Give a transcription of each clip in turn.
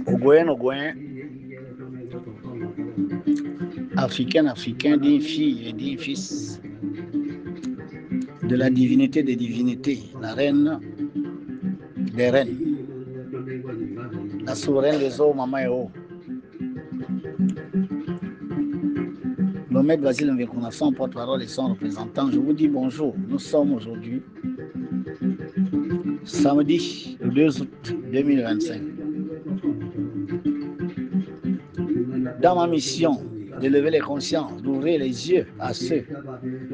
Ogoyen, africain, d'une fille et d'un fils de la divinité des divinités, la reine des reines, la souveraine des eaux, Maman et eau. Le maître Basile Mvekuna, son porte-parole et son représentant, je vous dis bonjour. Nous sommes aujourd'hui samedi 2 août 2025. Dans ma mission d'élever les consciences, d'ouvrir les yeux à ceux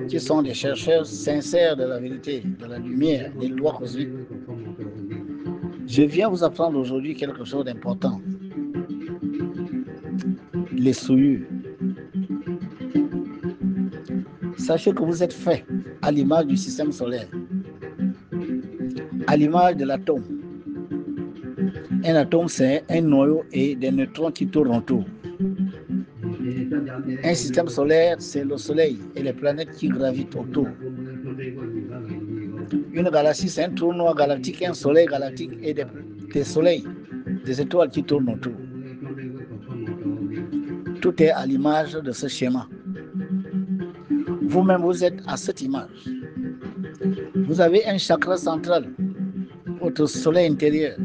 qui sont des chercheurs sincères de la vérité, de la lumière, des lois cosmiques, je viens vous apprendre aujourd'hui quelque chose d'important. Les souillures. Sachez que vous êtes fait à l'image du système solaire, à l'image de l'atome. Un atome, c'est un noyau et des neutrons qui tournent autour. Un système solaire, c'est le soleil et les planètes qui gravitent autour. Une galaxie, c'est un trou noir galactique, un soleil galactique et des soleils, des étoiles qui tournent autour. Tout est à l'image de ce schéma. Vous-même, vous êtes à cette image. Vous avez un chakra central, votre soleil intérieur,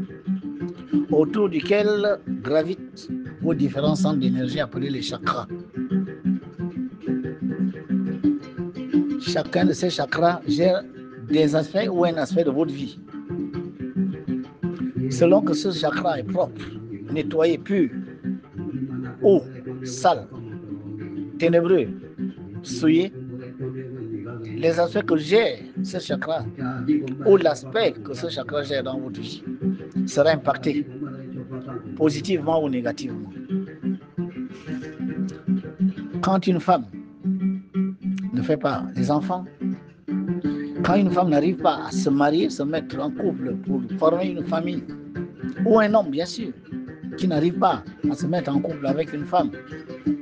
autour duquel gravitent vos différents centres d'énergie appelés les chakras. Chacun de ces chakras gère des aspects ou un aspect de votre vie. Selon que ce chakra est propre, nettoyé, pur, ou sale, ténébreux, souillé, les aspects que gère ce chakra ou l'aspect que ce chakra gère dans votre vie sera impacté positivement ou négativement. Quand une femme ne fait pas les enfants, quand une femme n'arrive pas à se marier, se mettre en couple pour former une famille, ou un homme bien sûr, qui n'arrive pas à se mettre en couple avec une femme,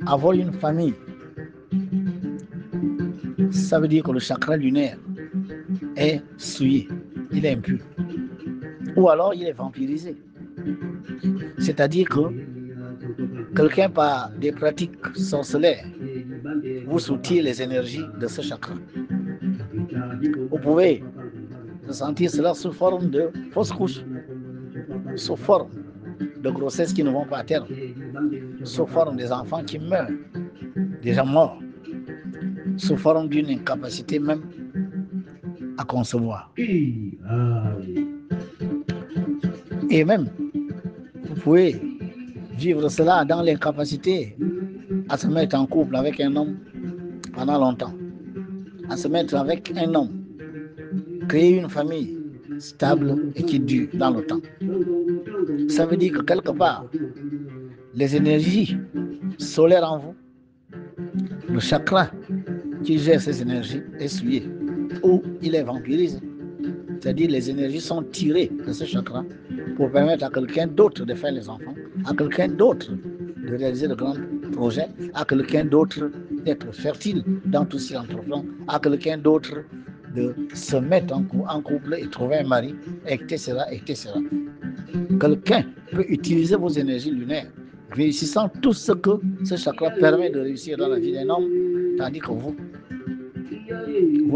avoir une famille, ça veut dire que le chakra lunaire est souillé, il est impur. Ou alors il est vampirisé. C'est-à-dire que quelqu'un par des pratiques sorcellaires vous soutient les énergies de ce chakra. Vous pouvez ressentir cela sous forme de fausses couches, sous forme de grossesses qui ne vont pas à terme, sous forme des enfants qui meurent, déjà morts, sous forme d'une incapacité même à concevoir. Et même, vous pouvez vivre cela dans l'incapacité à se mettre en couple avec un homme pendant longtemps, à se mettre avec un homme, créer une famille stable et qui dure dans le temps. Ça veut dire que quelque part, les énergies solaires en vous, le chakra qui gère ces énergies est souillé ou il est vampirisé. C'est-à-dire les énergies sont tirées de ce chakra pour permettre à quelqu'un d'autre de faire les enfants, à quelqu'un d'autre de réaliser de grands projets, à quelqu'un d'autre d'être fertile dans tout ce qu'il entreprend, à quelqu'un d'autre de se mettre en couple et trouver un mari, etc., etc. Quelqu'un peut utiliser vos énergies lunaires, réussissant tout ce que ce chakra permet de réussir dans la vie d'un homme, tandis que vous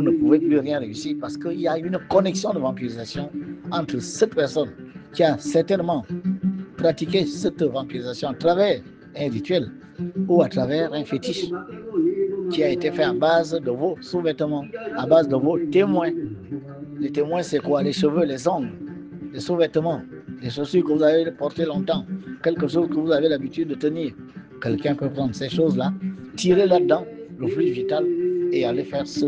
ne pouvez plus rien réussir parce qu'il y a une connexion de vampirisation entre cette personne qui a certainement pratiqué cette vampirisation à travers un rituel ou à travers un fétiche qui a été fait à base de vos sous-vêtements, à base de vos témoins. Les témoins, c'est quoi? Les cheveux, les ongles, les sous-vêtements, les chaussures que vous avez portées longtemps, quelque chose que vous avez l'habitude de tenir. Quelqu'un peut prendre ces choses-là, tirer là-dedans le fluide vital et aller faire ce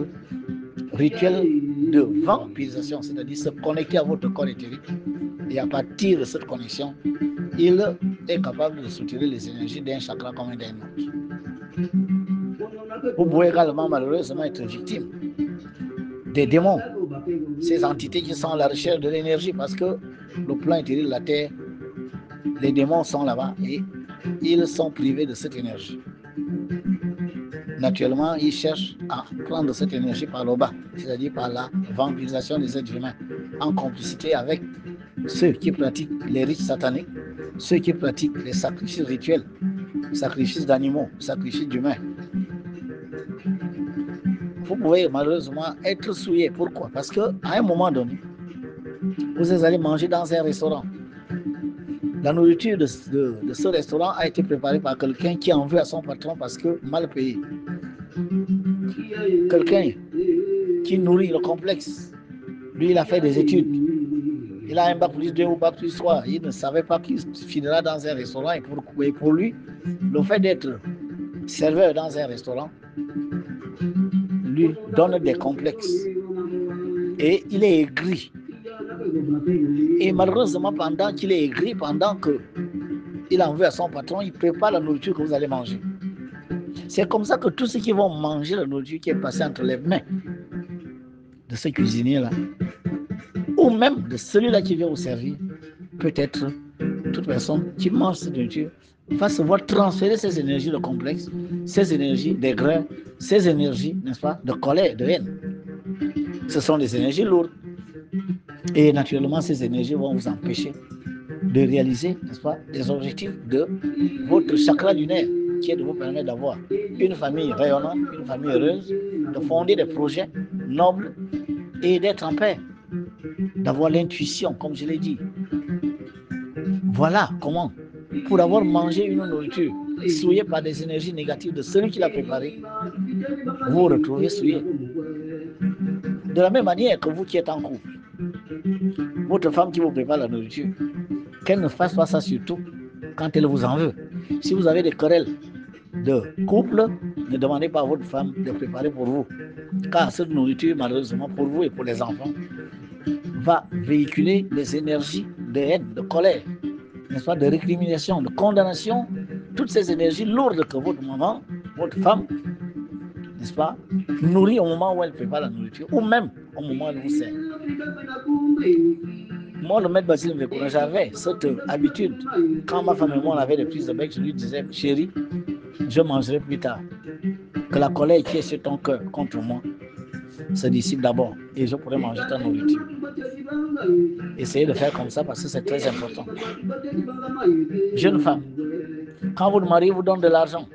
rituel de vampirisation, c'est-à-dire se connecter à votre corps éthérique. Et à partir de cette connexion, il est capable de soutirer les énergies d'un chakra comme d'un autre. Vous pouvez également malheureusement être victime des démons, ces entités qui sont à la recherche de l'énergie, parce que le plan intérieur de la Terre, les démons sont là-bas et ils sont privés de cette énergie. naturellement, ils cherchent à prendre cette énergie par le bas, c'est-à-dire par la vampirisation des êtres humains, en complicité avec ceux qui pratiquent les rites sataniques, ceux qui pratiquent les sacrifices rituels, sacrifices d'animaux, sacrifices d'humains. Vous pouvez malheureusement être souillé. Pourquoi? Parce qu'à un moment donné, vous allez manger dans un restaurant. La nourriture de ce restaurant a été préparée par quelqu'un qui en veut à son patron parce que mal payé. Quelqu'un qui nourrit le complexe. Lui, il a fait des études. Il a un bac plus 2 ou bac plus 3. Il ne savait pas qu'il finira dans un restaurant. Et pour lui, le fait d'être serveur dans un restaurant lui donne des complexes. Et il est aigri. Et malheureusement, pendant qu'il est aigri, pendant qu'il en veut à son patron, il prépare la nourriture que vous allez manger. C'est comme ça que tous ceux qui vont manger la nourriture qui est passée entre les mains de ce cuisinier-là, ou même de celui-là qui vient vous servir, peut-être toute personne qui mange cette nourriture va se voir transférer ces énergies de complexe, ces énergies d'aigreur, ces énergies, n'est-ce pas, de colère, de haine. Ce sont des énergies lourdes. Et naturellement, ces énergies vont vous empêcher de réaliser, n'est-ce pas, des objectifs de votre chakra lunaire, qui est de vous permettre d'avoir une famille rayonnante, une famille heureuse, de fonder des projets nobles et d'être en paix, d'avoir l'intuition, comme je l'ai dit. Voilà comment, pour avoir mangé une nourriture souillée par des énergies négatives de celui qui l'a préparée, vous vous retrouvez souillé. De la même manière que vous qui êtes en couple, votre femme qui vous prépare la nourriture, qu'elle ne fasse pas ça surtout quand elle vous en veut. Si vous avez des querelles de couple, ne demandez pas à votre femme de préparer pour vous. Car cette nourriture, malheureusement pour vous et pour les enfants, va véhiculer des énergies de haine, de colère, n'est-ce pas, de récrimination, de condamnation, toutes ces énergies lourdes que votre maman, votre femme, n'est-ce pas, nourrit au moment où elle prépare la nourriture, ou même au moment où elle vous sert. Moi, le maître Basile Mvekuna, j'avais cette habitude. Quand ma femme et moi on avait des prises de bec, je lui disais, chérie, je mangerai plus tard. Que la colère qui est sur ton cœur contre moi se dissipe d'abord et je pourrai manger ta nourriture. Essayez de faire comme ça parce que c'est très important. Jeune femme, quand votre mari vous donne de l'argent,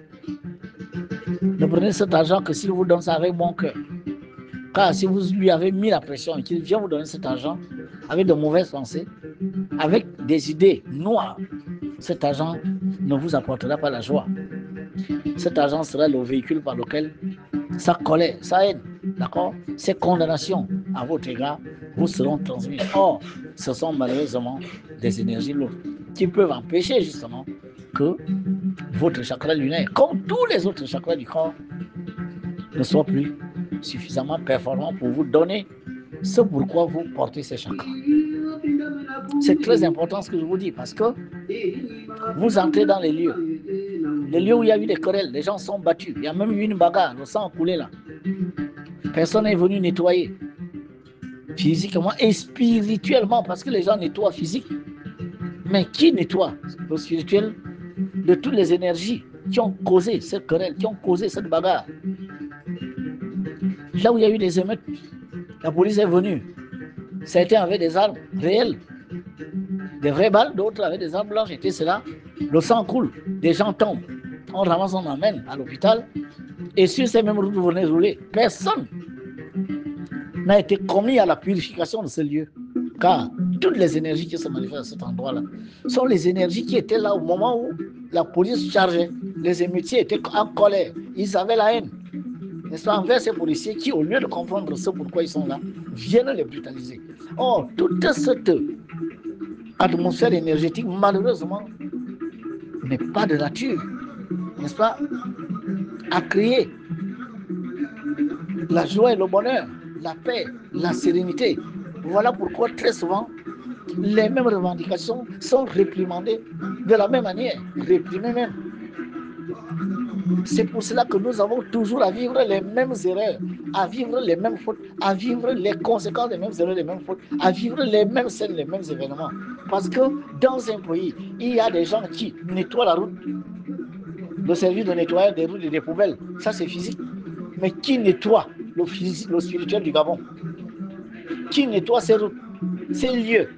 ne prenez cet argent que s'il vous donne ça avec bon cœur. Car si vous lui avez mis la pression et qu'il vient vous donner cet argent avec de mauvaises pensées, avec des idées noires, cet argent ne vous apportera pas la joie. Cet argent sera le véhicule par lequel sa colère, sa haine, d'accord, ces condamnations à votre égard vous seront transmises. Or, ce sont malheureusement des énergies lourdes qui peuvent empêcher justement que votre chakra lunaire, comme tous les autres chakras du corps, ne soit plus suffisamment performant pour vous donner ce pourquoi vous portez ces chakras. C'est très important ce que je vous dis parce que vous entrez dans les lieux où il y a eu des querelles, les gens sont battus, il y a même eu une bagarre, le sang a coulé là. Personne n'est venu nettoyer physiquement et spirituellement parce que les gens nettoient physique. Mais qui nettoie le spirituel de toutes les énergies qui ont causé cette querelle, qui ont causé cette bagarre? Là où il y a eu des émeutes, la police est venue. Certains avaient des armes réelles, des vraies balles, d'autres avaient des armes blanches, et cela. Le sang coule, des gens tombent. On ramasse, on emmène à l'hôpital. Et sur ces mêmes routes, vous venez rouler. Personne n'a été commis à la purification de ce lieu. Car toutes les énergies qui se manifestent à cet endroit-là sont les énergies qui étaient là au moment où la police chargeait. Les émeutiers étaient en colère. Ils avaient la haine, n'est-ce pas, envers ces policiers qui, au lieu de comprendre ce pourquoi ils sont là, viennent les brutaliser. Or, toute cette atmosphère énergétique, malheureusement, n'est pas de nature, n'est-ce pas, à créer la joie et le bonheur, la paix, la sérénité. Voilà pourquoi très souvent, les mêmes revendications sont réprimandées de la même manière, réprimées même. C'est pour cela que nous avons toujours à vivre les mêmes erreurs, à vivre les mêmes fautes, à vivre les conséquences des mêmes erreurs, des mêmes fautes, à vivre les mêmes scènes, les mêmes événements. Parce que dans un pays, il y a des gens qui nettoient la route le service de nettoyage des routes et des poubelles, ça c'est physique. Mais qui nettoie le spirituel du Gabon? Qui nettoie ces routes, ces lieux,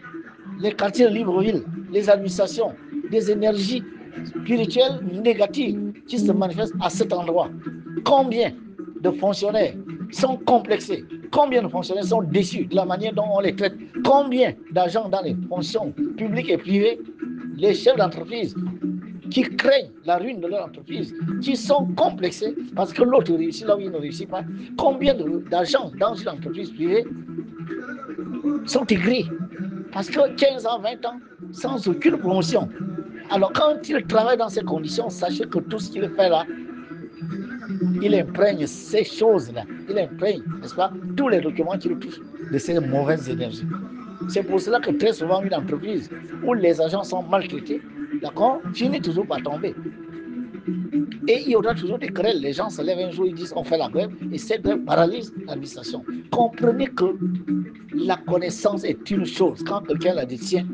les quartiers de Libreville, les administrations, des énergies spirituelles négatives qui se manifestent à cet endroit? Combien de fonctionnaires sont complexés? Combien de fonctionnaires sont déçus de la manière dont on les traite? Combien d'agents dans les fonctions publiques et privées, les chefs d'entreprise qui craignent la ruine de leur entreprise, qui sont complexés parce que l'autre réussit là où il ne réussit pas? Combien d'agents dans une entreprise privée sont aigris parce que 15 ans, 20 ans, sans aucune promotion? Alors quand il travaille dans ces conditions, sachez que tout ce qu'il fait là, il imprègne ces choses-là, il imprègne, n'est-ce pas, tous les documents qui le touchent de ces mauvaises énergies. C'est pour cela que très souvent, une entreprise où les agents sont maltraités, d'accord, finit toujours par tomber. Et il y aura toujours des grèves. Les gens se lèvent un jour, ils disent on fait la grève, et cette grève paralyse l'administration. Comprenez que la connaissance est une chose. Quand quelqu'un la détient,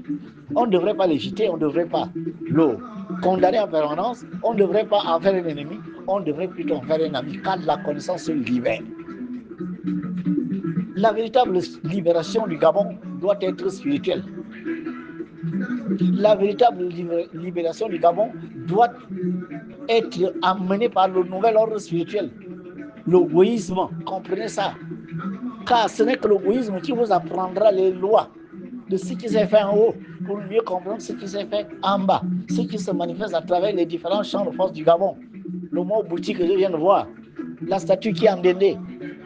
on ne devrait pas l'éviter, on ne devrait pas le condamner en permanence, on ne devrait pas en faire un ennemi, on devrait plutôt en faire un ami, car la connaissance se libère. La véritable libération du Gabon doit être spirituelle. La véritable libération du Gabon doit être amenée par le nouvel ordre spirituel. L'égoïsme, comprenez ça. Car ce n'est que l'égoïsme qui vous apprendra les lois de ce qui s'est fait en haut pour mieux comprendre ce qui s'est fait en bas, ce qui se manifeste à travers les différents champs de force du Gabon. Le mot boutique que je viens de voir, la statue qui est endénée,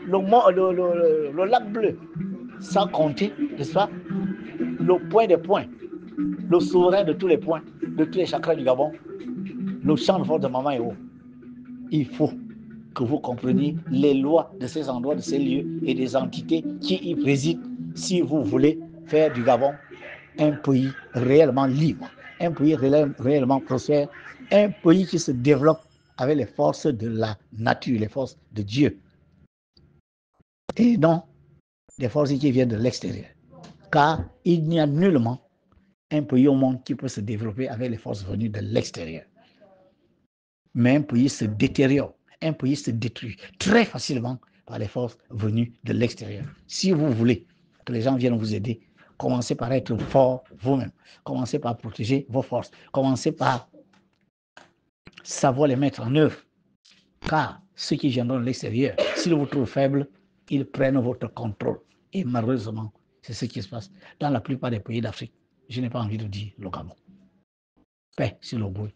le lac bleu, sans compter, n'est-ce pas, le point des points, le souverain de tous les points, de tous les chakras du Gabon, le champ de force de Mama Eo. Il faut que vous compreniez les lois de ces endroits, de ces lieux et des entités qui y président si vous voulez faire du Gabon un pays réellement libre, un pays réellement prospère, un pays qui se développe avec les forces de la nature, les forces de Dieu, et non des forces qui viennent de l'extérieur. Car il n'y a nullement un pays au monde qui peut se développer avec les forces venues de l'extérieur. Mais un pays se détériore, un pays se détruit très facilement par les forces venues de l'extérieur. Si vous voulez que les gens viennent vous aider, commencez par être fort vous-même. Commencez par protéger vos forces. Commencez par savoir les mettre en œuvre. Car ceux qui viendront de l'extérieur, s'ils vous trouvent faible, ils prennent votre contrôle. Et malheureusement, c'est ce qui se passe dans la plupart des pays d'Afrique. Je n'ai pas envie de dire le Gabon. Paix sur le Gabon.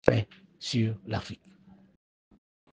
Paix sur l'Afrique.